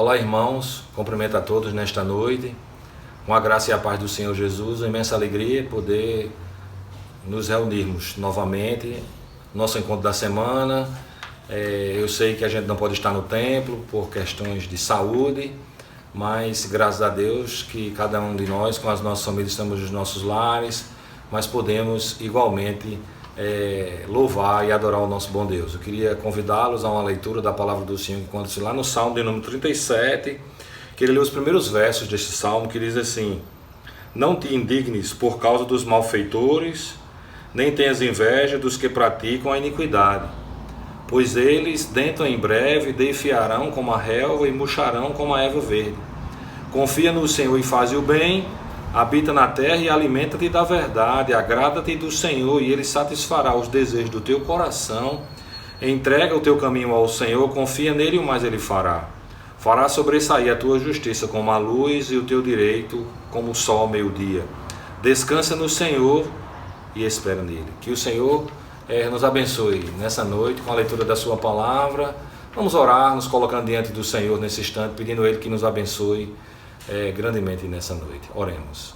Olá, irmãos, cumprimento a todos nesta noite, com a graça e a paz do Senhor Jesus, uma imensa alegria poder nos reunirmos novamente, nosso encontro da semana. Eu sei que a gente não pode estar no templo por questões de saúde, mas graças a Deus que cada um de nós, com as nossas famílias, estamos nos nossos lares, mas podemos igualmente louvar e adorar o nosso bom Deus. Eu queria convidá-los a uma leitura da palavra do Senhor, que encontra-se lá no Salmo de número 37, que ele lê os primeiros versos deste Salmo, que diz assim: não te indignes por causa dos malfeitores, nem tenhas inveja dos que praticam a iniquidade, pois eles dentro em breve defiarão como a relva e murcharão como a erva verde. Confia no Senhor e faz o bem, habita na terra e alimenta-te da verdade, agrada-te do Senhor e Ele satisfará os desejos do teu coração. Entrega o teu caminho ao Senhor, confia nele e o mais Ele fará. Fará sobressair a tua justiça como a luz e o teu direito como o sol ao meio-dia. Descansa no Senhor e espera nele. Que o Senhor nos abençoe nessa noite com a leitura da sua palavra. Vamos orar, nos colocando diante do Senhor nesse instante, pedindo a Ele que nos abençoe grandemente nessa noite. Oremos.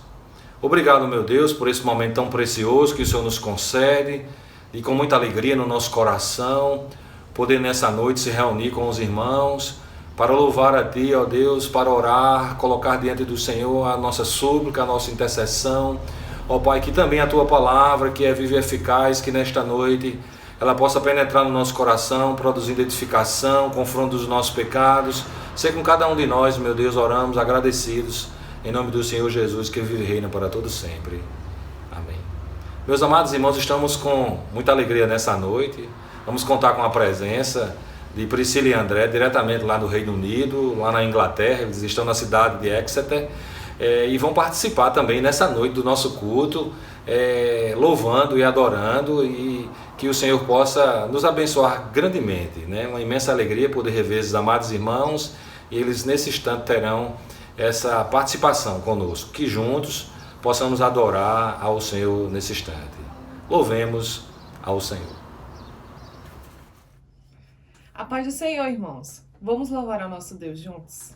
Obrigado, meu Deus, por esse momento tão precioso que o Senhor nos concede, e com muita alegria no nosso coração, poder nessa noite se reunir com os irmãos, para louvar a Ti, ó Deus, para orar, colocar diante do Senhor a nossa súplica, a nossa intercessão. Ó Pai, que também a Tua palavra, que é viva e eficaz, que nesta noite ela possa penetrar no nosso coração, produzindo edificação, confronto dos nossos pecados. Sei com cada um de nós, meu Deus, oramos agradecidos, em nome do Senhor Jesus, que vive e reina para todo sempre. Amém. Meus amados irmãos, estamos com muita alegria nessa noite. Vamos contar com a presença de Priscila e André, diretamente lá do Reino Unido, lá na Inglaterra. Eles estão na cidade de Exeter e vão participar também nessa noite do nosso culto, louvando e adorando, e que o Senhor possa nos abençoar grandemente, né? Uma imensa alegria poder rever esses amados irmãos, e eles nesse instante terão essa participação conosco, que juntos possamos adorar ao Senhor nesse instante. Louvemos ao Senhor. A paz do Senhor, irmãos. Vamos louvar ao nosso Deus juntos?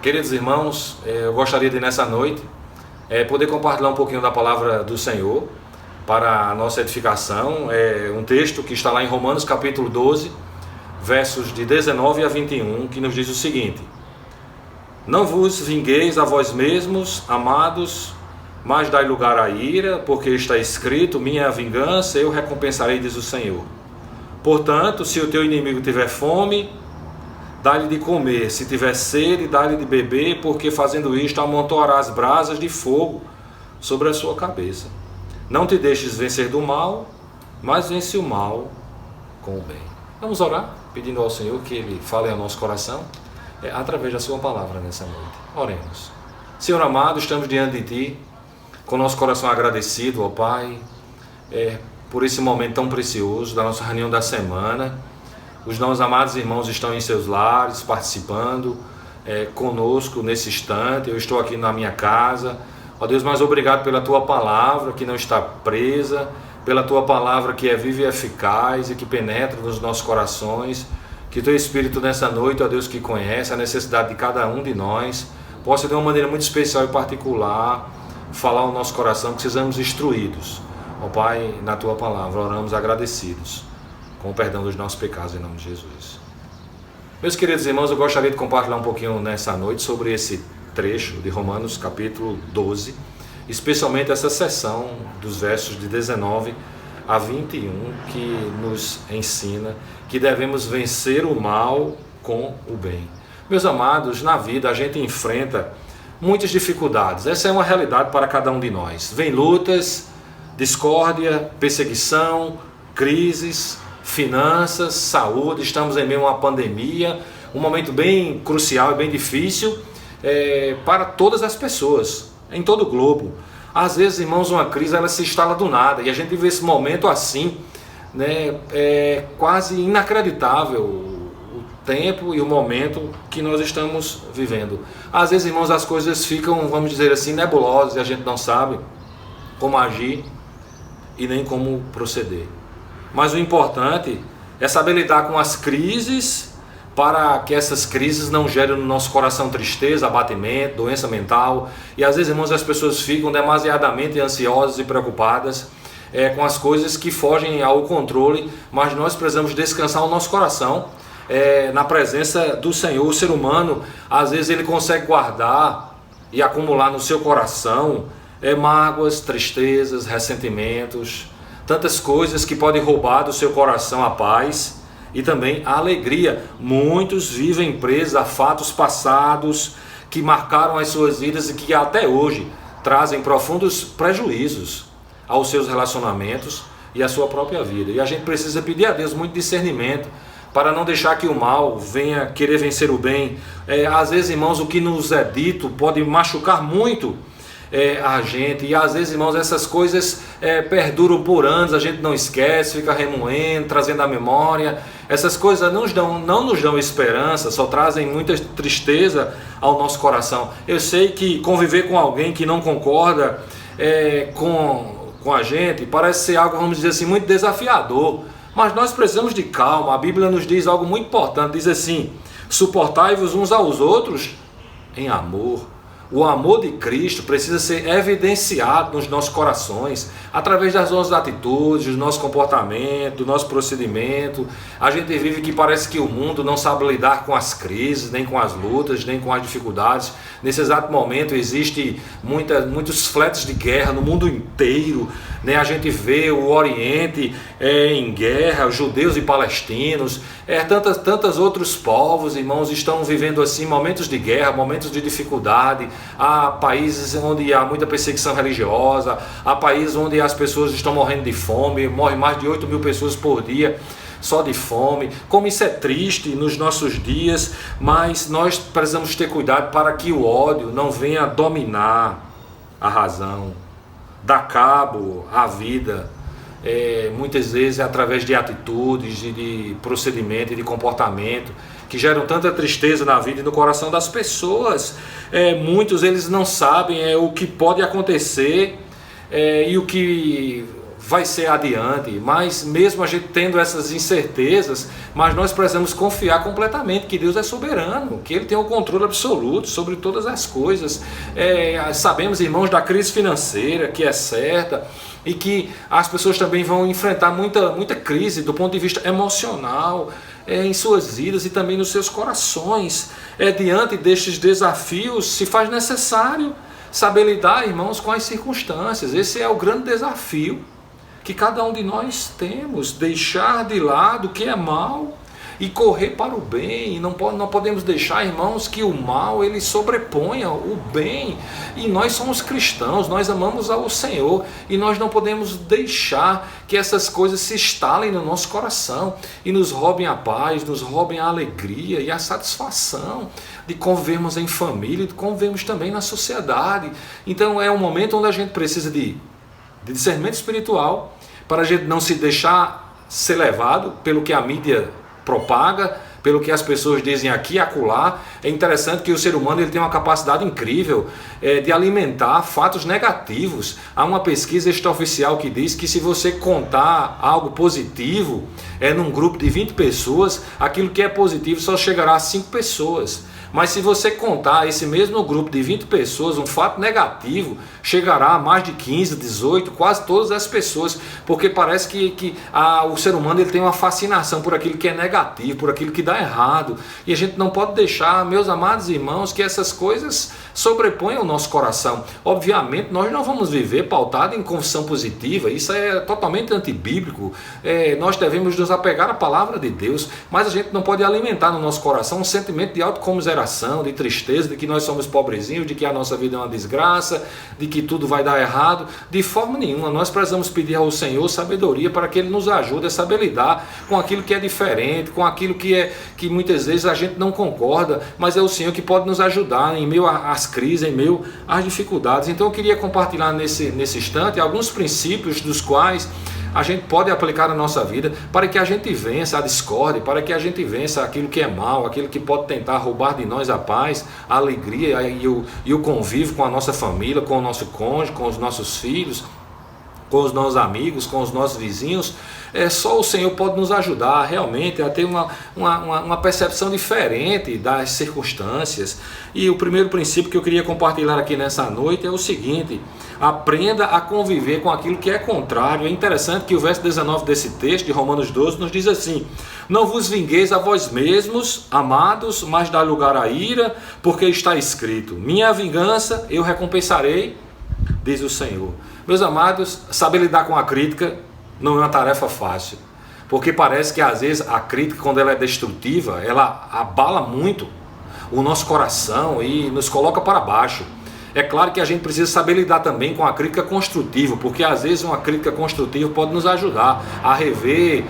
Queridos irmãos, eu gostaria de nessa noite poder compartilhar um pouquinho da palavra do Senhor para a nossa edificação. É um texto que está lá em Romanos capítulo 12, versos de 19 a 21, que nos diz o seguinte: Não vos vingueis a vós mesmos, amados, mas dai lugar à ira, porque está escrito: minha vingança eu recompensarei, diz o Senhor. Portanto, se o teu inimigo tiver fome, dá-lhe de comer, se tiver sede, dá-lhe de beber, porque fazendo isto amontoarás brasas de fogo sobre a sua cabeça. Não te deixes vencer do mal, mas vence o mal com o bem. Vamos orar, pedindo ao Senhor que Ele fale ao nosso coração através da sua palavra nessa noite. Oremos. Senhor amado, estamos diante de Ti, com nosso coração agradecido, ó Pai, por esse momento tão precioso da nossa reunião da semana. Os nossos amados irmãos estão em seus lares, participando conosco nesse instante. Eu estou aqui na minha casa. Ó Deus, mas obrigado pela Tua palavra que não está presa, pela Tua palavra que é viva e eficaz e que penetra nos nossos corações. Que Teu Espírito nessa noite, ó Deus, que conhece a necessidade de cada um de nós, possa de uma maneira muito especial e particular falar ao nosso coração, que sejamos instruídos. Ó Pai, na Tua palavra, oramos agradecidos, com o perdão dos nossos pecados, em nome de Jesus. Meus queridos irmãos, eu gostaria de compartilhar um pouquinho nessa noite sobre esse trecho de Romanos capítulo 12, especialmente essa seção dos versos de 19 a 21, que nos ensina que devemos vencer o mal com o bem. Meus amados, na vida a gente enfrenta muitas dificuldades, essa é uma realidade para cada um de nós. Vem lutas, discórdia, perseguição, crises, finanças, saúde, estamos em meio a uma pandemia, um momento bem crucial e bem difícil para todas as pessoas, em todo o globo. Às vezes, irmãos, uma crise ela se instala do nada e a gente vê esse momento assim, né, quase inacreditável o tempo e o momento que nós estamos vivendo. Às vezes, irmãos, as coisas ficam, vamos dizer assim, nebulosas e a gente não sabe como agir e nem como proceder. Mas o importante é saber lidar com as crises, para que essas crises não gerem no nosso coração tristeza, abatimento, doença mental. E às vezes, irmãos, as pessoas ficam demasiadamente ansiosas e preocupadas com as coisas que fogem ao controle, mas nós precisamos descansar o nosso coração na presença do Senhor. O ser humano, às vezes, ele consegue guardar e acumular no seu coração mágoas, tristezas, ressentimentos, tantas coisas que podem roubar do seu coração a paz e também a alegria. Muitos vivem presos a fatos passados que marcaram as suas vidas e que até hoje trazem profundos prejuízos aos seus relacionamentos e à sua própria vida. E a gente precisa pedir a Deus muito discernimento para não deixar que o mal venha querer vencer o bem. Às vezes, irmãos, o que nos é dito pode machucar muito a gente, e às vezes, irmãos, essas coisas perduram por anos, a gente não esquece, fica remoendo, trazendo à memória. Essas coisas não nos dão esperança, só trazem muita tristeza ao nosso coração. Eu sei que conviver com alguém que não concorda com a gente parece ser algo, vamos dizer assim, muito desafiador, mas nós precisamos de calma. A Bíblia nos diz algo muito importante, diz assim: suportai-vos uns aos outros em amor. O amor de Cristo precisa ser evidenciado nos nossos corações, através das nossas atitudes, do nosso comportamento, do nosso procedimento. A gente vive que parece que o mundo não sabe lidar com as crises, nem com as lutas, nem com as dificuldades. Nesse exato momento existem muitos fletes de guerra no mundo inteiro, né? A gente vê o Oriente em guerra, os judeus e palestinos, tantos outros povos, irmãos, estão vivendo assim momentos de guerra, momentos de dificuldade. Há países onde há muita perseguição religiosa, há países onde as pessoas estão morrendo de fome, morrem mais de 8 mil pessoas por dia só de fome. Como isso é triste nos nossos dias, mas nós precisamos ter cuidado para que o ódio não venha dominar a razão, dar cabo à vida. Muitas vezes é através de atitudes, de procedimento e de comportamento que geram tanta tristeza na vida e no coração das pessoas. Muitos eles não sabem o que pode acontecer e o que vai ser adiante, mas mesmo a gente tendo essas incertezas, mas nós precisamos confiar completamente que Deus é soberano, que Ele tem o controle absoluto sobre todas as coisas. Sabemos, irmãos, da crise financeira, que é certa, e que as pessoas também vão enfrentar muita crise do ponto de vista emocional, em suas vidas e também nos seus corações. Diante destes desafios, se faz necessário saber lidar, irmãos, com as circunstâncias. Esse é o grande desafio que cada um de nós temos, deixar de lado o que é mal e correr para o bem. Não podemos deixar, irmãos, que o mal ele sobreponha o bem. E nós somos cristãos, nós amamos ao Senhor e nós não podemos deixar que essas coisas se instalem no nosso coração e nos roubem a paz, nos roubem a alegria e a satisfação de convivermos em família, de convivermos também na sociedade. Então é um momento onde a gente precisa de discernimento espiritual, para a gente não se deixar ser levado pelo que a mídia propaga, pelo que as pessoas dizem aqui e acolá. É interessante que o ser humano ele tem uma capacidade incrível de alimentar fatos negativos. Há uma pesquisa extraoficial que diz que se você contar algo positivo num grupo de 20 pessoas, aquilo que é positivo só chegará a 5 pessoas. Mas se você contar esse mesmo grupo de 20 pessoas, um fato negativo, chegará a mais de 15, 18, quase todas as pessoas, porque parece que o ser humano ele tem uma fascinação por aquilo que é negativo, por aquilo que dá errado. E a gente não pode deixar, meus amados irmãos, que essas coisas sobreponham o nosso coração. Obviamente, nós não vamos viver pautado em confissão positiva, isso é totalmente antibíblico. Nós devemos nos apegar à palavra de Deus, mas a gente não pode alimentar no nosso coração um sentimento de autocomiseração, de tristeza, de que nós somos pobrezinhos, de que a nossa vida é uma desgraça, de que tudo vai dar errado. De forma nenhuma. Nós precisamos pedir ao Senhor sabedoria para que Ele nos ajude a saber lidar com aquilo que é diferente, com aquilo que muitas vezes a gente não concorda, mas é o Senhor que pode nos ajudar em meio às crises, em meio às dificuldades. Então eu queria compartilhar nesse instante alguns princípios dos quais a gente pode aplicar na nossa vida para que a gente vença a discórdia, para que a gente vença aquilo que é mal, aquilo que pode tentar roubar de nós a paz, a alegria e o convívio com a nossa família, com o nosso cônjuge, com os nossos filhos, com os nossos amigos, com os nossos vizinhos. Só o Senhor pode nos ajudar realmente a ter uma percepção diferente das circunstâncias. E o primeiro princípio que eu queria compartilhar aqui nessa noite é o seguinte: aprenda a conviver com aquilo que é contrário. É interessante que o verso 19 desse texto de Romanos 12 nos diz assim: não vos vingueis a vós mesmos, amados, mas dá lugar à ira, porque está escrito: minha vingança eu recompensarei, diz o Senhor. Meus amados, saber lidar com a crítica não é uma tarefa fácil, porque parece que às vezes a crítica, quando ela é destrutiva, ela abala muito o nosso coração e nos coloca para baixo. É claro que a gente precisa saber lidar também com a crítica construtiva, porque às vezes uma crítica construtiva pode nos ajudar a rever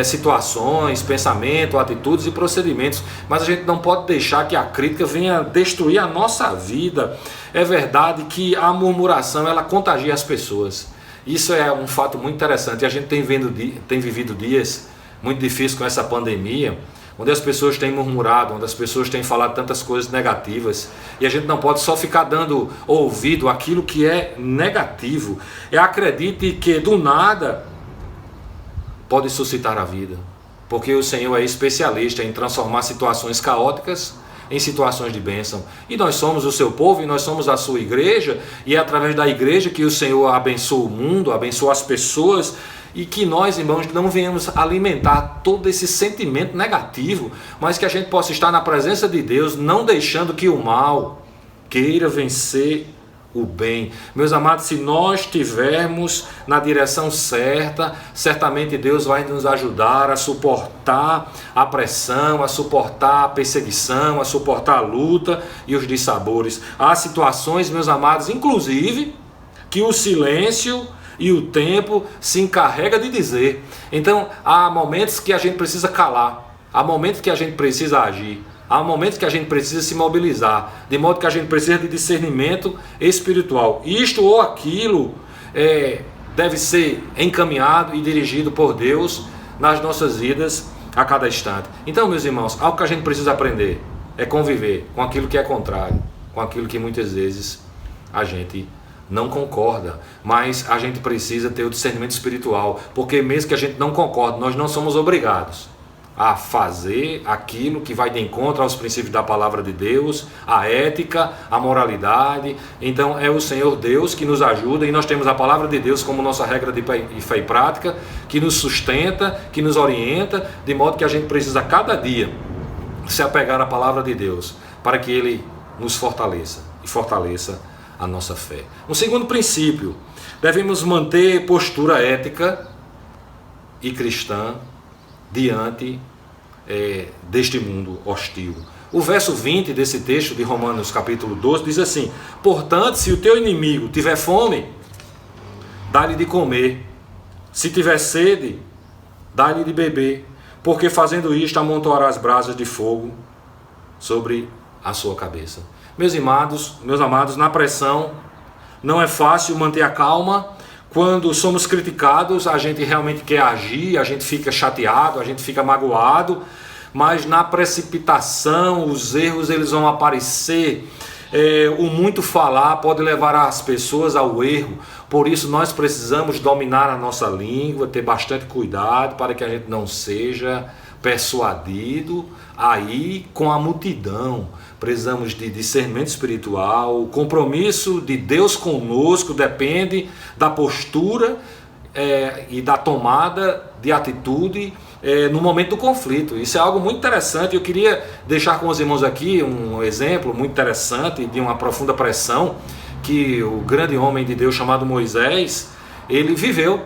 situações, pensamentos, atitudes e procedimentos, mas a gente não pode deixar que a crítica venha destruir a nossa vida. É verdade que a murmuração ela contagia as pessoas. Isso é um fato muito interessante. A gente tem vivido dias muito difíceis com essa pandemia, onde as pessoas têm murmurado, onde as pessoas têm falado tantas coisas negativas, e a gente não pode só ficar dando ouvido àquilo que é negativo. Acredite que do nada pode suscitar a vida, porque o Senhor é especialista em transformar situações caóticas em situações de bênção. E nós somos o seu povo, e nós somos a sua igreja, e é através da igreja que o Senhor abençoa o mundo, abençoa as pessoas, e que nós, irmãos, não venhamos alimentar todo esse sentimento negativo, mas que a gente possa estar na presença de Deus, não deixando que o mal queira vencer o bem. Meus amados, se nós estivermos na direção certa, certamente Deus vai nos ajudar a suportar a pressão, a suportar a perseguição, a suportar a luta e os dissabores. Há situações, meus amados, inclusive, que o silêncio e o tempo se encarrega de dizer. Então, há momentos que a gente precisa calar, há momentos que a gente precisa agir, há momentos que a gente precisa se mobilizar, de modo que a gente precisa de discernimento espiritual. Isto ou aquilo deve ser encaminhado e dirigido por Deus nas nossas vidas a cada instante. Então, meus irmãos, algo que a gente precisa aprender é conviver com aquilo que é contrário, com aquilo que muitas vezes a gente não concorda, mas a gente precisa ter o discernimento espiritual, porque mesmo que a gente não concorde, nós não somos obrigados a fazer aquilo que vai de encontro aos princípios da palavra de Deus, a ética, a moralidade. Então é o Senhor Deus que nos ajuda, e nós temos a palavra de Deus como nossa regra de fé e prática, que nos sustenta, que nos orienta, de modo que a gente precisa cada dia se apegar à palavra de Deus, para que Ele nos fortaleça e fortaleça a nossa fé. Um segundo princípio: devemos manter postura ética e cristã diante deste mundo hostil. O verso 20 desse texto de Romanos capítulo 12 diz assim: portanto, se o teu inimigo tiver fome, dá-lhe de comer, se tiver sede, dá-lhe de beber, porque fazendo isto amontoarás brasas de fogo sobre a sua cabeça. Meus amados, na pressão não é fácil manter a calma. Quando somos criticados, a gente realmente quer agir, a gente fica chateado, a gente fica magoado, mas na precipitação os erros eles vão aparecer. O muito falar pode levar as pessoas ao erro, por isso nós precisamos dominar a nossa língua, ter bastante cuidado para que a gente não seja persuadido aí com a multidão. Precisamos de discernimento espiritual. O compromisso de Deus conosco depende da postura e da tomada de atitude no momento do conflito. Isso é algo muito interessante. Eu queria deixar com os irmãos aqui um exemplo muito interessante de uma profunda pressão que o grande homem de Deus chamado Moisés, ele viveu.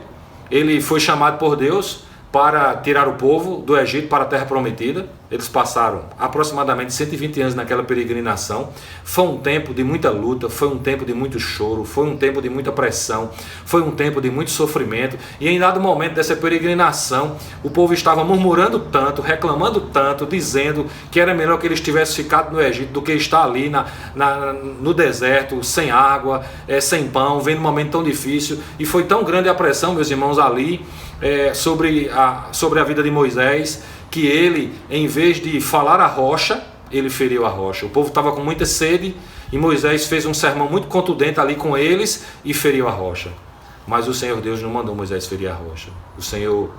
Ele foi chamado por Deus para tirar o povo do Egito para a terra prometida. Eles passaram aproximadamente 120 anos naquela peregrinação. Foi um tempo de muita luta, foi um tempo de muito choro, foi um tempo de muita pressão, foi um tempo de muito sofrimento. E em dado momento dessa peregrinação, o povo estava murmurando tanto, reclamando tanto, dizendo que era melhor que eles tivessem ficado no Egito do que estar ali no deserto, sem água, sem pão, vendo um momento tão difícil. E foi tão grande a pressão, meus irmãos, ali sobre a vida de Moisés, que ele, em vez de falar a rocha, ele feriu a rocha. O povo estava com muita sede e Moisés fez um sermão muito contundente ali com eles e feriu a rocha. Mas o Senhor Deus não mandou Moisés ferir a rocha. O Senhor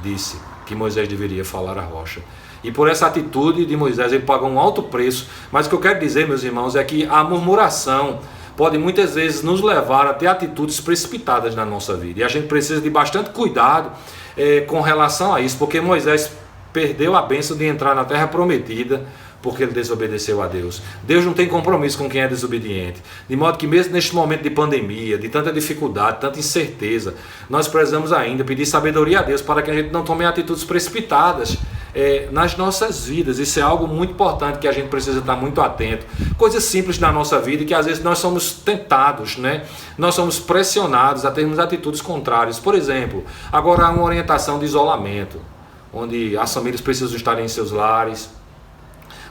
disse que Moisés deveria falar a rocha. E por essa atitude de Moisés ele pagou um alto preço. Mas o que eu quero dizer, meus irmãos, é que a murmuração pode muitas vezes nos levar a ter atitudes precipitadas na nossa vida. E a gente precisa de bastante cuidado com relação a isso, porque Moisés perdeu a bênção de entrar na terra prometida porque ele desobedeceu a Deus. Deus não tem compromisso com quem é desobediente. De modo que mesmo neste momento de pandemia, de tanta dificuldade, tanta incerteza, nós precisamos ainda pedir sabedoria a Deus para que a gente não tome atitudes precipitadas nas nossas vidas. Isso é algo muito importante que a gente precisa estar muito atento. Coisas simples na nossa vida que às vezes nós somos tentados, né? Nós somos pressionados a termos atitudes contrárias. Por exemplo, agora há uma orientação de isolamento, onde as famílias precisam estar em seus lares,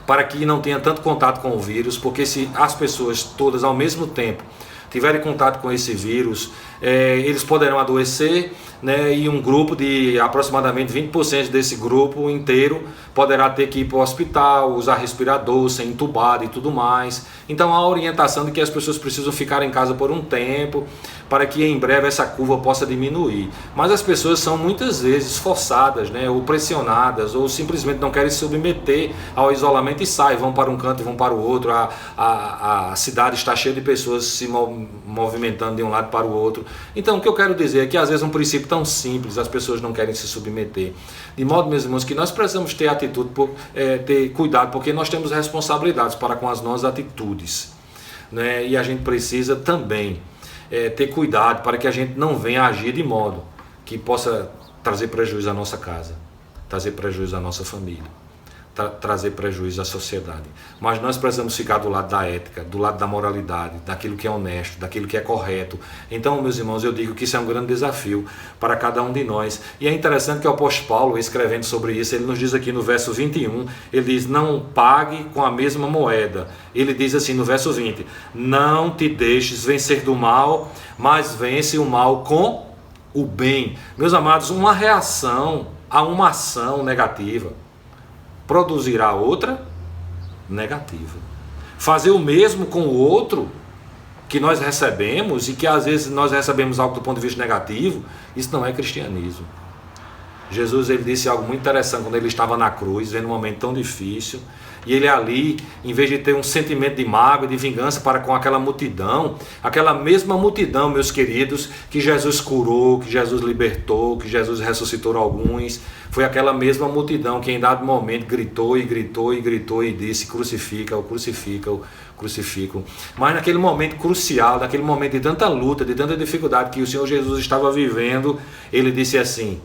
para que não tenha tanto contato com o vírus, porque se as pessoas todas ao mesmo tempo tiverem contato com esse vírus, eles poderão adoecer, né, e um grupo de aproximadamente 20% desse grupo inteiro poderá ter que ir para o hospital, usar respirador, ser entubado e tudo mais. Então há a orientação de que as pessoas precisam ficar em casa por um tempo, para que em breve essa curva possa diminuir. Mas as pessoas são muitas vezes forçadas, né, ou pressionadas, ou simplesmente não querem se submeter ao isolamento e saem, vão para um canto e vão para o outro. A cidade está cheia de pessoas se movimentando de um lado para o outro. Então o que eu quero dizer é que às vezes um princípio tão simples as pessoas não querem se submeter. De modo, meus irmãos, que nós precisamos ter atitude, ter cuidado, porque nós temos responsabilidades para com as nossas atitudes, né? E a gente precisa também ter cuidado para que a gente não venha agir de modo que possa trazer prejuízo à nossa casa, trazer prejuízo à nossa família, trazer prejuízo à sociedade. Mas nós precisamos ficar do lado da ética, do lado da moralidade, daquilo que é honesto, daquilo que é correto. Então, meus irmãos, eu digo que isso é um grande desafio para cada um de nós. E é interessante que o apóstolo Paulo, escrevendo sobre isso, ele nos diz aqui no verso 21, ele diz: não pague com a mesma moeda. Ele diz assim no verso 20: não te deixes vencer do mal, mas vence o mal com o bem. Meus amados, uma reação a uma ação negativa produzirá outra negativa. Fazer o mesmo com o outro que nós recebemos e que às vezes nós recebemos algo do ponto de vista negativo, isso não é cristianismo. Jesus, ele disse algo muito interessante quando ele estava na cruz, vendo um momento tão difícil, e ele ali, em vez de ter um sentimento de mágoa, de vingança para com aquela mesma multidão, meus queridos, que Jesus curou, que Jesus libertou, que Jesus ressuscitou alguns, foi aquela mesma multidão que em dado momento gritou e gritou e gritou e disse: crucifica-o, crucifica-o, crucifica-o. Mas naquele momento crucial, naquele momento de tanta luta, de tanta dificuldade que o Senhor Jesus estava vivendo, ele disse assim: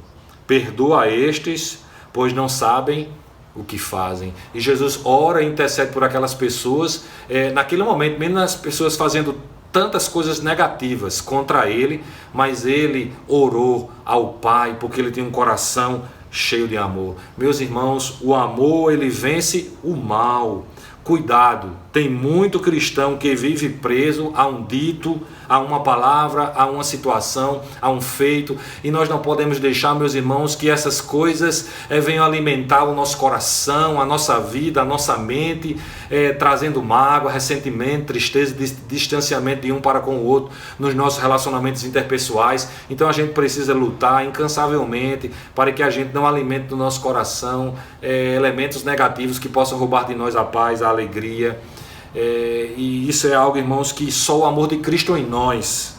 perdoa estes, pois não sabem o que fazem. E Jesus ora e intercede por aquelas pessoas, naquele momento, mesmo as pessoas fazendo tantas coisas negativas contra ele, mas ele orou ao Pai, porque ele tinha um coração cheio de amor. Meus irmãos, o amor, ele vence o mal. Cuidado, tem muito cristão que vive preso a um dito, a uma palavra, a uma situação, a um feito, e nós não podemos deixar, meus irmãos, que essas coisas venham alimentar o nosso coração, a nossa vida, a nossa mente, trazendo mágoa, ressentimento, tristeza, distanciamento de um para com o outro nos nossos relacionamentos interpessoais. Então a gente precisa lutar incansavelmente para que a gente não alimente no nosso coração elementos negativos que possam roubar de nós a paz, a alegria. E isso é algo, irmãos, que só o amor de Cristo em nós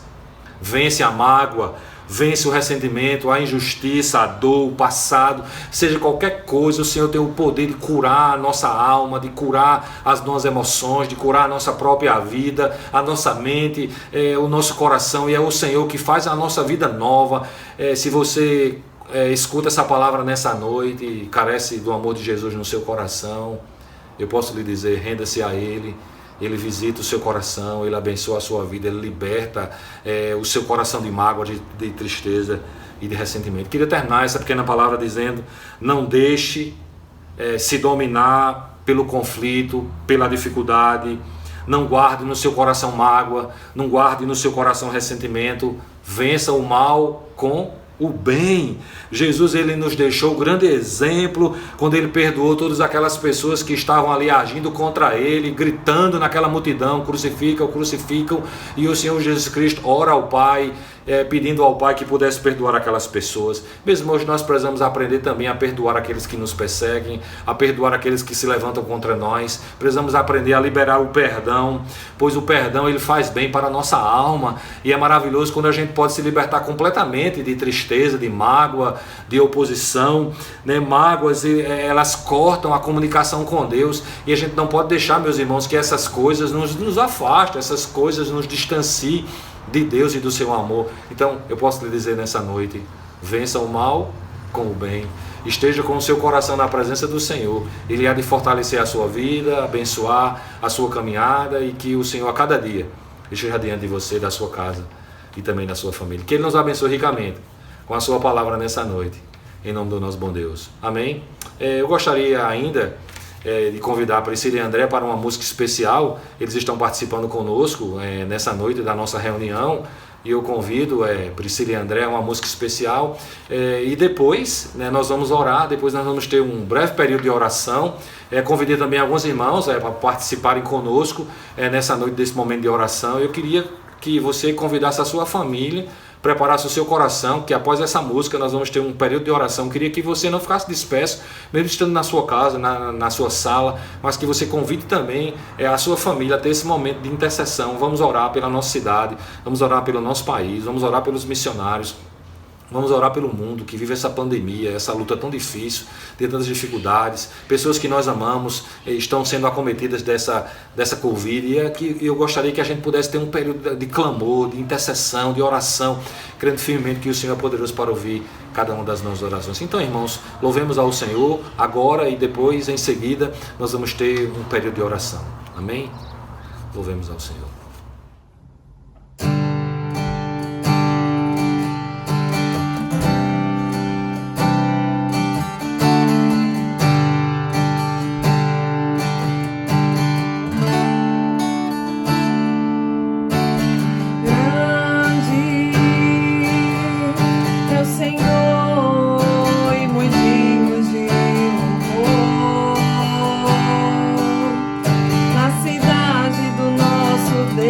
vence a mágoa, vence o ressentimento, a injustiça, a dor, o passado, seja qualquer coisa. O Senhor tem o poder de curar a nossa alma, de curar as nossas emoções, de curar a nossa própria vida, a nossa mente, o nosso coração, e é o Senhor que faz a nossa vida nova. Se você escuta essa palavra nessa noite e carece do amor de Jesus no seu coração, eu posso lhe dizer: renda-se a Ele. Ele visita o seu coração, Ele abençoa a sua vida, Ele liberta o seu coração de mágoa, de tristeza e de ressentimento. Queria terminar essa pequena palavra dizendo: não deixe se dominar pelo conflito, pela dificuldade. Não guarde no seu coração mágoa, não guarde no seu coração ressentimento. Vença o mal com o bem. Jesus, ele nos deixou um grande exemplo quando ele perdoou todas aquelas pessoas que estavam ali agindo contra ele, gritando naquela multidão: crucificam, crucificam. E o Senhor Jesus Cristo ora ao Pai, pedindo ao Pai que pudesse perdoar aquelas pessoas. Mesmo hoje nós precisamos aprender também a perdoar aqueles que nos perseguem, a perdoar aqueles que se levantam contra nós. Precisamos aprender a liberar o perdão, pois o perdão, ele faz bem para a nossa alma, e é maravilhoso quando a gente pode se libertar completamente de tristeza, de mágoa, de oposição, né? Mágoas, elas cortam a comunicação com Deus, e a gente não pode deixar, meus irmãos, que essas coisas nos afastem, essas coisas nos distanciem de Deus e do seu amor. Então eu posso lhe dizer nessa noite: vença o mal com o bem. Esteja com o seu coração na presença do Senhor. Ele há de fortalecer a sua vida, abençoar a sua caminhada, e que o Senhor a cada dia esteja diante de você, da sua casa e também da sua família. Que Ele nos abençoe ricamente com a sua palavra nessa noite, em nome do nosso bom Deus. Amém? Eu gostaria ainda de convidar a Priscila e André para uma música especial. Eles estão participando conosco nessa noite da nossa reunião, e eu convido Priscila e André a uma música especial, e depois nós vamos orar. Depois nós vamos ter um breve período de oração. Convidei também alguns irmãos para participarem conosco nessa noite, desse momento de oração. Eu queria que você convidasse a sua família, preparasse o seu coração, que após essa música nós vamos ter um período de oração. Queria que você não ficasse disperso, mesmo estando na sua casa, na sua sala, mas que você convide também a sua família a ter esse momento de intercessão. Vamos orar pela nossa cidade, vamos orar pelo nosso país, vamos orar pelos missionários, vamos orar pelo mundo que vive essa pandemia, essa luta tão difícil, de tantas dificuldades. Pessoas que nós amamos estão sendo acometidas dessa Covid, e eu gostaria que a gente pudesse ter um período de clamor, de intercessão, de oração, crendo firmemente que o Senhor é poderoso para ouvir cada uma das nossas orações. Então, irmãos, louvemos ao Senhor agora, e depois, em seguida, nós vamos ter um período de oração. Amém? Louvemos ao Senhor. Deus.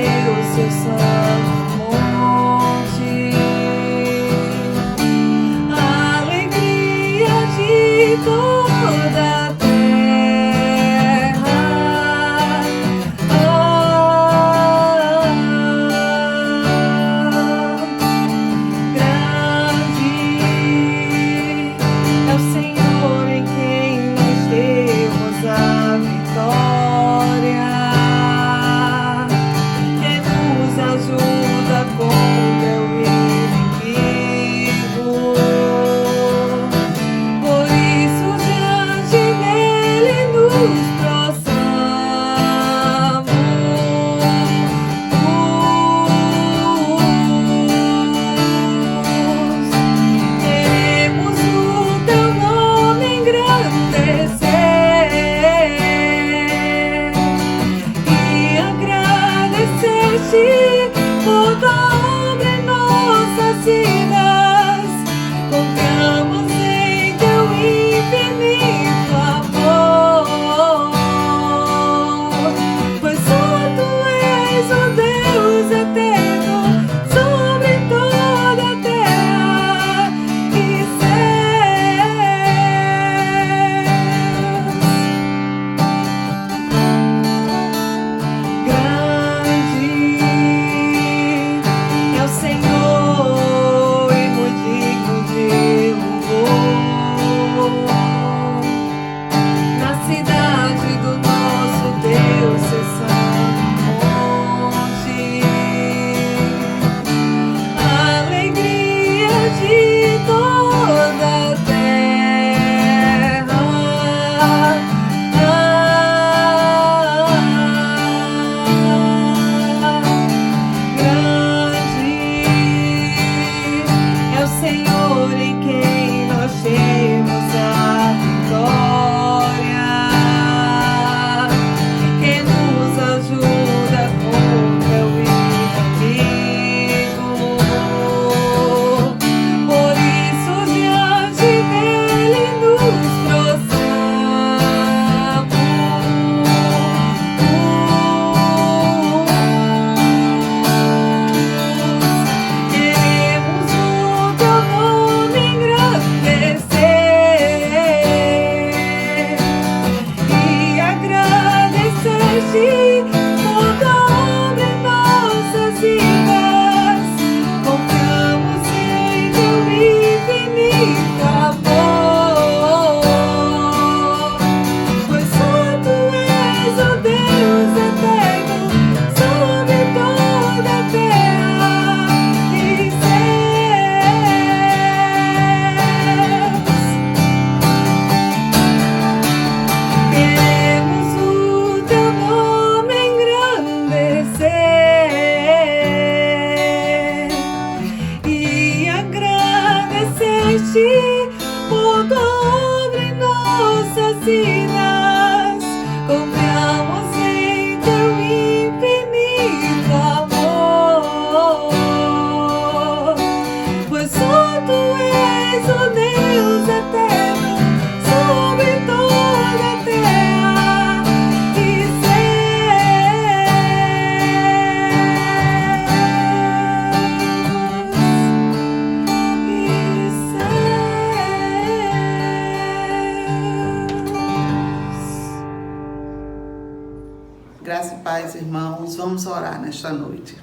paz, irmãos. Vamos orar nesta noite.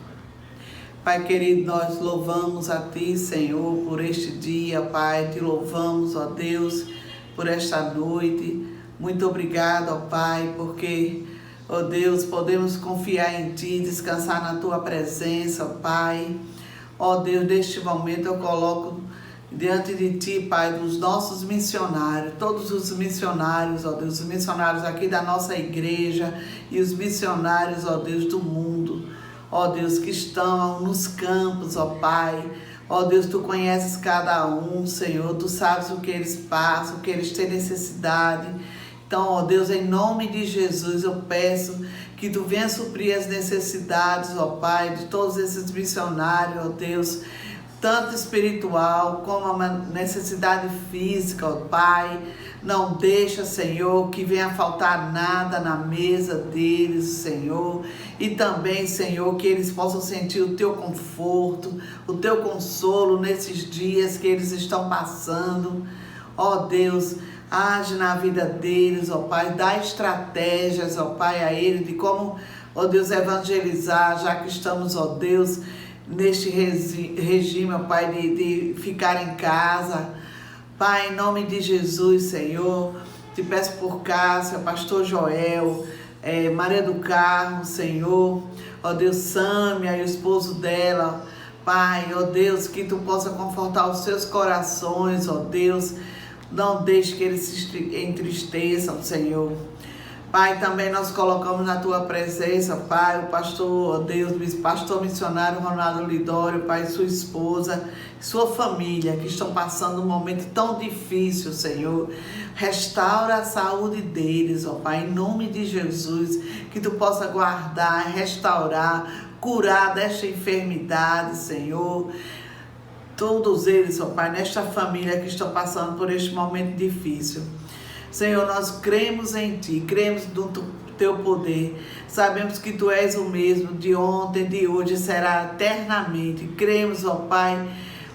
Pai querido, nós louvamos a Ti, Senhor, por este dia, Pai. Te louvamos, ó Deus, por esta noite. Muito obrigado, ó Pai, porque, ó Deus, podemos confiar em Ti, descansar na Tua presença, ó Pai. Ó Deus, neste momento eu coloco diante de Ti, Pai, dos nossos missionários, todos os missionários, ó Deus, os missionários aqui da nossa igreja e os missionários, ó Deus, do mundo, ó Deus, que estão nos campos, ó Pai. Ó Deus, Tu conheces cada um, Senhor, Tu sabes o que eles passam, o que eles têm necessidade. Então, ó Deus, em nome de Jesus, eu peço que Tu venha suprir as necessidades, ó Pai, de todos esses missionários, ó Deus, tanto espiritual como a necessidade física, ó Pai. Não deixa, Senhor, que venha faltar nada na mesa deles, Senhor. E também, Senhor, que eles possam sentir o Teu conforto, o Teu consolo nesses dias que eles estão passando. Ó Deus, age na vida deles, ó Pai. Dá estratégias, ó Pai, a eles de como, ó Deus, evangelizar, já que estamos, ó Deus, neste regime, ó Pai, de ficar em casa. Pai, em nome de Jesus, Senhor, te peço por Cássia, pastor Joel, Maria do Carmo, Senhor, ó Deus, Sâmia e o esposo dela, Pai, ó Deus, que Tu possa confortar os seus corações, ó Deus, não deixe que eles se entristeçam, Senhor. Pai, também nós colocamos na Tua presença, Pai, o pastor, ó Deus, pastor missionário Ronaldo Lidório, Pai, sua esposa, sua família, que estão passando um momento tão difícil, Senhor. Restaura a saúde deles, ó Pai, em nome de Jesus, que Tu possa guardar, restaurar, curar desta enfermidade, Senhor. Todos eles, ó Pai, nesta família que estão passando por este momento difícil. Senhor, nós cremos em Ti, cremos no Teu poder. Sabemos que Tu és o mesmo de ontem, de hoje, será eternamente. Cremos, ó Pai,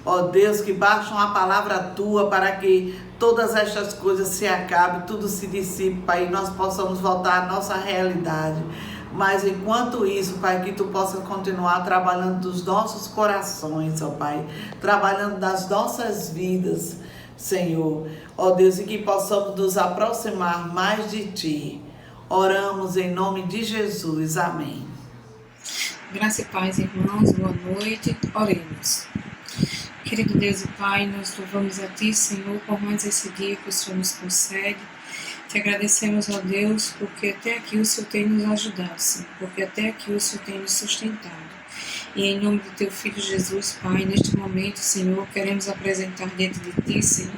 ó Deus, que basta uma palavra Tua para que todas estas coisas se acabem, tudo se dissipe, Pai, e nós possamos voltar à nossa realidade. Mas enquanto isso, Pai, que Tu possa continuar trabalhando dos nossos corações, ó Pai, trabalhando das nossas vidas, Senhor, ó Deus, e que possamos nos aproximar mais de Ti. Oramos em nome de Jesus. Amém. Graça e paz, irmãos, boa noite. Oremos. Querido Deus e Pai, nós louvamos a Ti, Senhor, por mais esse dia que o Senhor nos concede. Te agradecemos, ó Deus, porque até aqui o Senhor tem nos ajudado, Senhor, porque até aqui o Senhor tem nos sustentado. E em nome do Teu Filho Jesus, Pai, neste momento, Senhor, queremos apresentar diante de Ti, Senhor,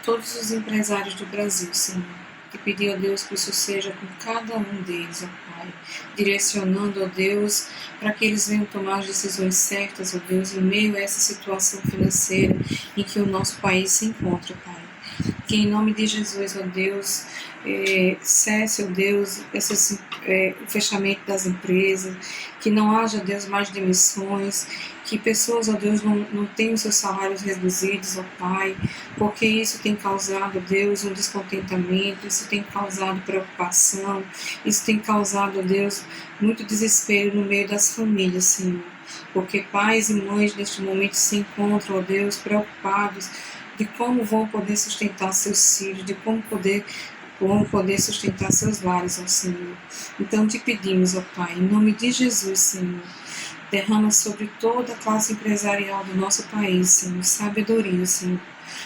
todos os empresários do Brasil, Senhor. Te pedir, ó Deus, que o Senhor seja com cada um deles, ó Pai, direcionando, ó Deus, para que eles venham tomar as decisões certas, ó Deus, em meio a essa situação financeira em que o nosso país se encontra, Pai. Que em nome de Jesus, ó Deus, cesse, ó Deus, o fechamento das empresas, que não haja, Deus, mais demissões, que pessoas, ó Deus, não tenham seus salários reduzidos, ó Pai, porque isso tem causado, Deus, um descontentamento, isso tem causado preocupação, isso tem causado, ó Deus, muito desespero no meio das famílias, Senhor, porque pais e mães neste momento se encontram, ó Deus, preocupados de como vão poder sustentar seus filhos, de como poder sustentar seus lares, ó Senhor. Então te pedimos, ó Pai, em nome de Jesus, Senhor, derrama sobre toda a classe empresarial do nosso país, Senhor, sabedoria, Senhor,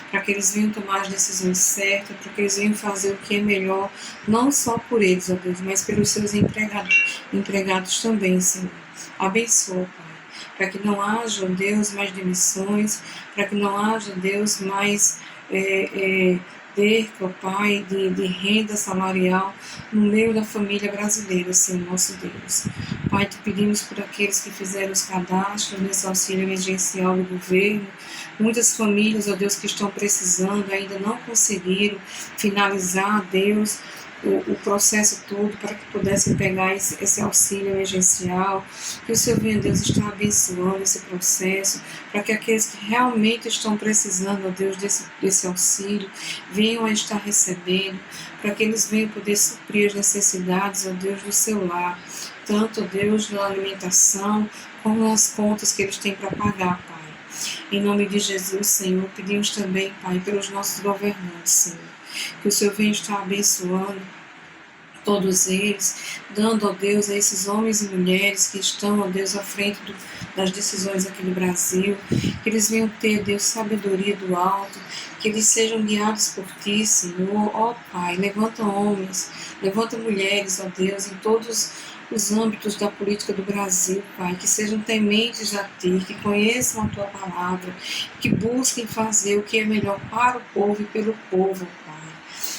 para que eles venham tomar as decisões certas, para que eles venham fazer o que é melhor, não só por eles, ó Deus, mas pelos seus empregados também, Senhor. Abençoa, Pai, para que não haja, Deus, mais demissões, para que não haja, Deus, mais perca, Pai, de renda salarial no meio da família brasileira, Senhor, nosso Deus. Pai, te pedimos por aqueles que fizeram os cadastros nesse auxílio emergencial do governo, muitas famílias, ó Deus, que estão precisando, ainda não conseguiram finalizar, Deus, o processo todo para que pudessem pegar esse auxílio emergencial, que o Senhor venha, Deus, estar abençoando esse processo, para que aqueles que realmente estão precisando, ó Deus, desse auxílio, venham a estar recebendo, para que eles venham poder suprir as necessidades, ó Deus, do seu lar. tanto, Deus, na alimentação, como nas contas que eles têm para pagar, Pai. Em nome de Jesus, Senhor, pedimos também, Pai, pelos nossos governantes, Senhor, que o Senhor venha estar abençoando todos eles, dando, ó Deus, a esses homens e mulheres que estão, ó Deus, à frente das decisões aqui no Brasil, que eles venham ter, Deus, sabedoria do alto, que eles sejam guiados por Ti, Senhor. Ó Pai, levanta homens, levanta mulheres, ó Deus, em todos os âmbitos da política do Brasil, Pai, que sejam tementes a Ti, que conheçam a Tua palavra, que busquem fazer o que é melhor para o povo e pelo povo, Pai.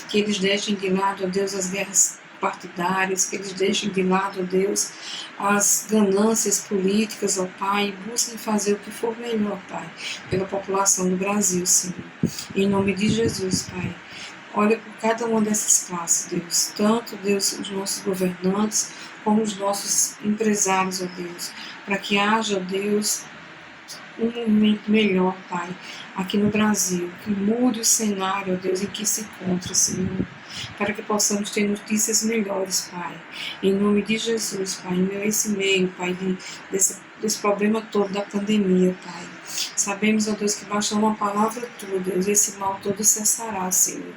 Que eles deixem de lado, ó Deus, as guerras partidárias, que eles deixem de lado, ó Deus, as ganâncias políticas, ó Pai, e busquem fazer o que for melhor, Pai, pela população do Brasil, Senhor. Em nome de Jesus, Pai. Olha por cada uma dessas classes, Deus, tanto, Deus, os nossos governantes, como os nossos empresários, ó Deus, para que haja, ó Deus, um momento melhor, Pai, aqui no Brasil, que mude o cenário, ó Deus, em que se encontra, Senhor, para que possamos ter notícias melhores, Pai, em nome de Jesus, Pai, esse meio, Pai, desse problema todo da pandemia, Pai. Sabemos, ó Deus, que basta uma palavra tua, Deus, esse mal todo cessará, Senhor.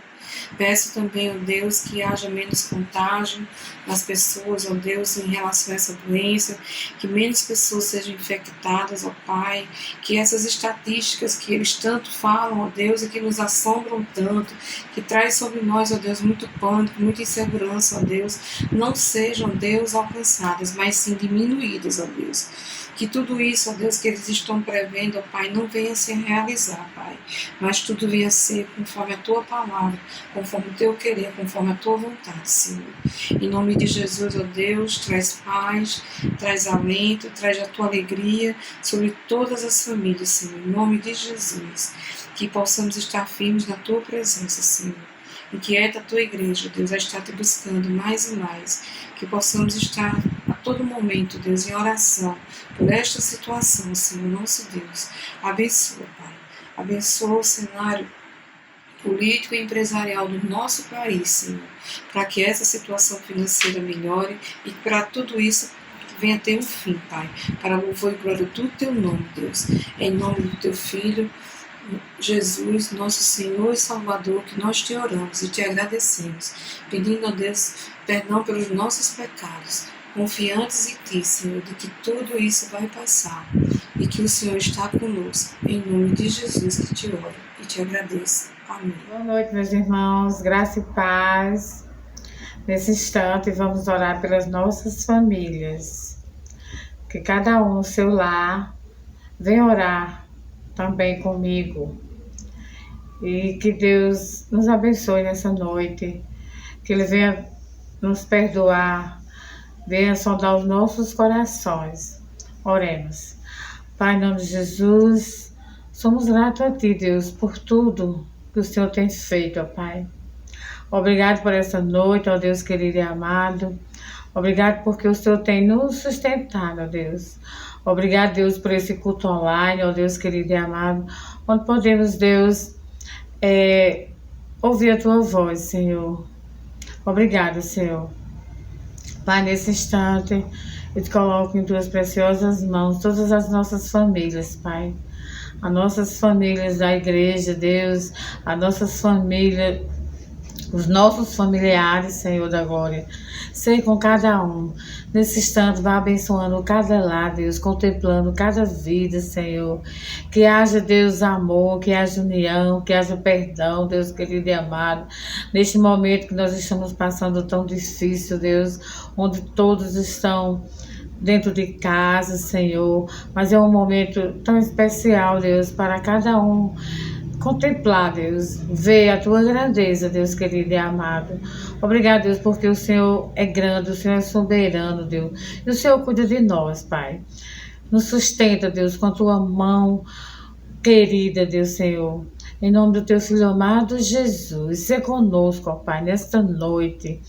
Peço também, ó Deus, que haja menos contágio nas pessoas, ó Deus, em relação a essa doença, que menos pessoas sejam infectadas, ó Pai, que essas estatísticas que eles tanto falam, ó Deus, e que nos assombram tanto, que traz sobre nós, ó Deus, muito pânico, muita insegurança, ó Deus, não sejam, Deus, alcançadas, mas sim diminuídas, ó Deus. Que tudo isso, ó Deus, que eles estão prevendo, ó Pai, não venha a se realizar, Pai, mas tudo venha a ser conforme a Tua palavra, conforme o Teu querer, conforme a Tua vontade, Senhor. Em nome de Jesus, ó Deus, traz paz, traz alento, traz a Tua alegria sobre todas as famílias, Senhor. Em nome de Jesus, que possamos estar firmes na Tua presença, Senhor. E que é da Tua igreja, Deus, a estar Te buscando mais e mais, que possamos estar a todo momento, Deus, em oração por esta situação, Senhor, nosso Deus. Abençoa, Pai. Abençoa o cenário político e empresarial do nosso país, Senhor, para que essa situação financeira melhore e para tudo isso venha ter um fim, Pai, para louvor e glória do Teu nome, Deus. Em nome do Teu Filho, Jesus, nosso Senhor e Salvador, que nós Te oramos e Te agradecemos, pedindo a Deus perdão pelos nossos pecados, confiantes em Ti, Senhor, de que tudo isso vai passar e que o Senhor está conosco. Em nome de Jesus que Te oro e Te agradeço. Amém. Boa noite, meus irmãos, graça e paz. Nesse instante vamos orar pelas nossas famílias, que cada um no seu lar venha orar também comigo, e que Deus nos abençoe nessa noite, que Ele venha nos perdoar, venha sondar os nossos corações. Oremos. Pai, em nome de Jesus, somos gratos a Ti, Deus, por tudo que o Senhor tem feito, ó Pai. Obrigado por essa noite, ó Deus querido e amado. Obrigado porque o Senhor tem nos sustentado, ó Deus. Obrigado, Deus, por esse culto online, ó Deus querido e amado, onde podemos, Deus, ouvir a Tua voz, Senhor. Obrigado, Senhor. Pai, nesse instante, eu Te coloco em Tuas preciosas mãos todas as nossas famílias, Pai. As nossas famílias da igreja, Deus, as nossas famílias, os nossos familiares, Senhor da glória. Sei com cada um. Nesse instante, vai abençoando cada lar, Deus, contemplando cada vida, Senhor. Que haja, Deus, amor, que haja união, que haja perdão, Deus querido e amado. Neste momento que nós estamos passando tão difícil, Deus, onde todos estão dentro de casa, Senhor. Mas é um momento tão especial, Deus, para cada um contemplar, Deus, ver a Tua grandeza, Deus querido e amado. Obrigado, Deus, porque o Senhor é grande, o Senhor é soberano, Deus, e o Senhor cuida de nós, Pai. Nos sustenta, Deus, com a Tua mão querida, Deus, Senhor. Em nome do Teu Filho amado, Jesus, seja conosco, ó Pai, nesta noite.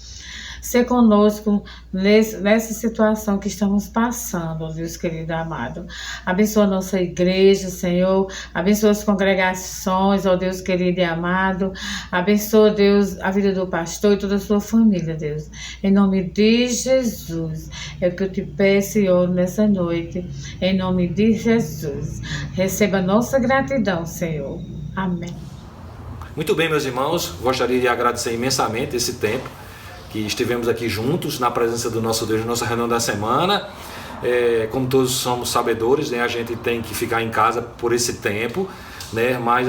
ser conosco nessa situação que estamos passando, ó Deus querido amado. Abençoa a nossa igreja, Senhor. Abençoa as congregações, ó Deus querido e amado. Abençoa, Deus, a vida do pastor e toda a sua família, Deus. Em nome de Jesus, é o que eu te peço e oro nessa noite. Em nome de Jesus. Receba a nossa gratidão, Senhor. Amém. Muito bem, meus irmãos, gostaria de agradecer imensamente esse tempo que estivemos aqui juntos na presença do nosso Deus, na nossa reunião da semana. Como todos somos sabedores, né, a gente tem que ficar em casa por esse tempo, né, mas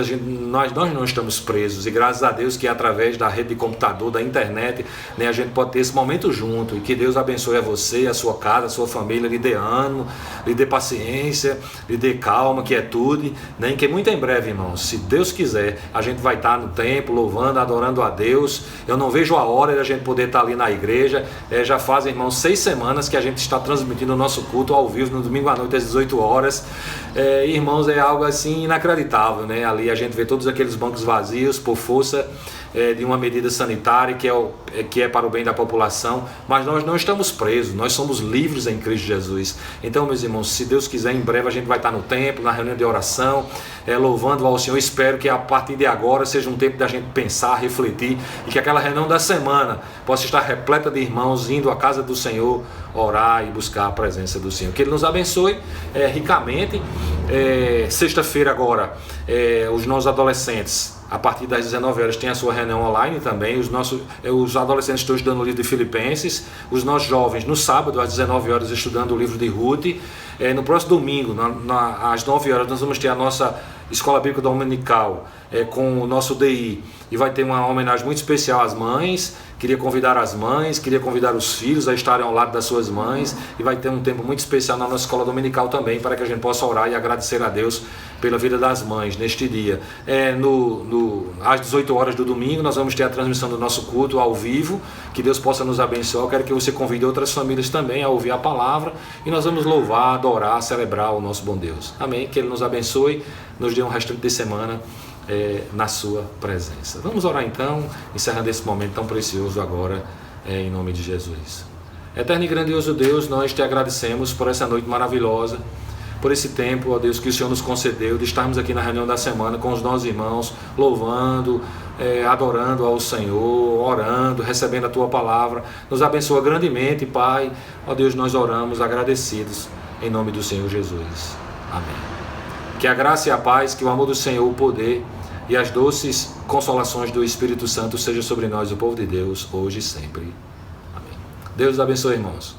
nós não estamos presos, e graças a Deus que através da rede de computador, da internet, né, a gente pode ter esse momento junto, e que Deus abençoe a você, a sua casa, a sua família, lhe dê ânimo, lhe dê paciência, lhe dê calma, quietude, né, que muito em breve, irmãos, se Deus quiser, a gente vai estar no templo, louvando, adorando a Deus. Eu não vejo a hora de a gente poder estar ali na igreja. Já fazem, irmãos, 6 semanas que a gente está transmitindo o nosso culto ao vivo, no domingo à noite às 18 horas. Irmãos, é algo assim inacreditável, né? Ali a gente vê todos aqueles bancos vazios por força de uma medida sanitária que é para o bem da população, mas nós não estamos presos, nós somos livres em Cristo Jesus. Então, meus irmãos, se Deus quiser, em breve a gente vai estar no templo, na reunião de oração, louvando ao Senhor. Espero que a partir de agora seja um tempo da gente pensar, refletir, e que aquela reunião da semana possa estar repleta de irmãos indo à casa do Senhor, orar e buscar a presença do Senhor. Que Ele nos abençoe ricamente. Sexta-feira agora, os nossos adolescentes, a partir das 19 horas, tem a sua reunião online também. Os adolescentes estão estudando o livro de Filipenses. Os nossos jovens, no sábado, às 19 horas, estudando o livro de Ruth. No próximo domingo, às 9 horas, nós vamos ter a nossa Escola Bíblica Dominical com o nosso DI. E vai ter uma homenagem muito especial às mães. Queria convidar as mães, queria convidar os filhos a estarem ao lado das suas mães. E vai ter um tempo muito especial na nossa escola dominical também, para que a gente possa orar e agradecer a Deus pela vida das mães neste dia. Às 18 horas do domingo, nós vamos ter a transmissão do nosso culto ao vivo. Que Deus possa nos abençoar. Eu quero que você convide outras famílias também a ouvir a palavra. E nós vamos louvar, adorar, celebrar o nosso bom Deus. Amém? Que Ele nos abençoe, nos dê um restante de semana na sua presença. Vamos orar então, encerrando esse momento tão precioso agora, em nome de Jesus. Eterno e grandioso Deus, nós te agradecemos por essa noite maravilhosa, por esse tempo, ó Deus, que o Senhor nos concedeu de estarmos aqui na reunião da semana com os nossos irmãos, louvando, adorando ao Senhor, orando, recebendo a Tua palavra. Nos abençoa grandemente, Pai. Ó Deus, nós oramos agradecidos em nome do Senhor Jesus. Amém. Que a graça e a paz, que o amor do Senhor, o poder e as doces consolações do Espírito Santo seja sobre nós, o povo de Deus, hoje e sempre. Amém. Deus abençoe, irmãos.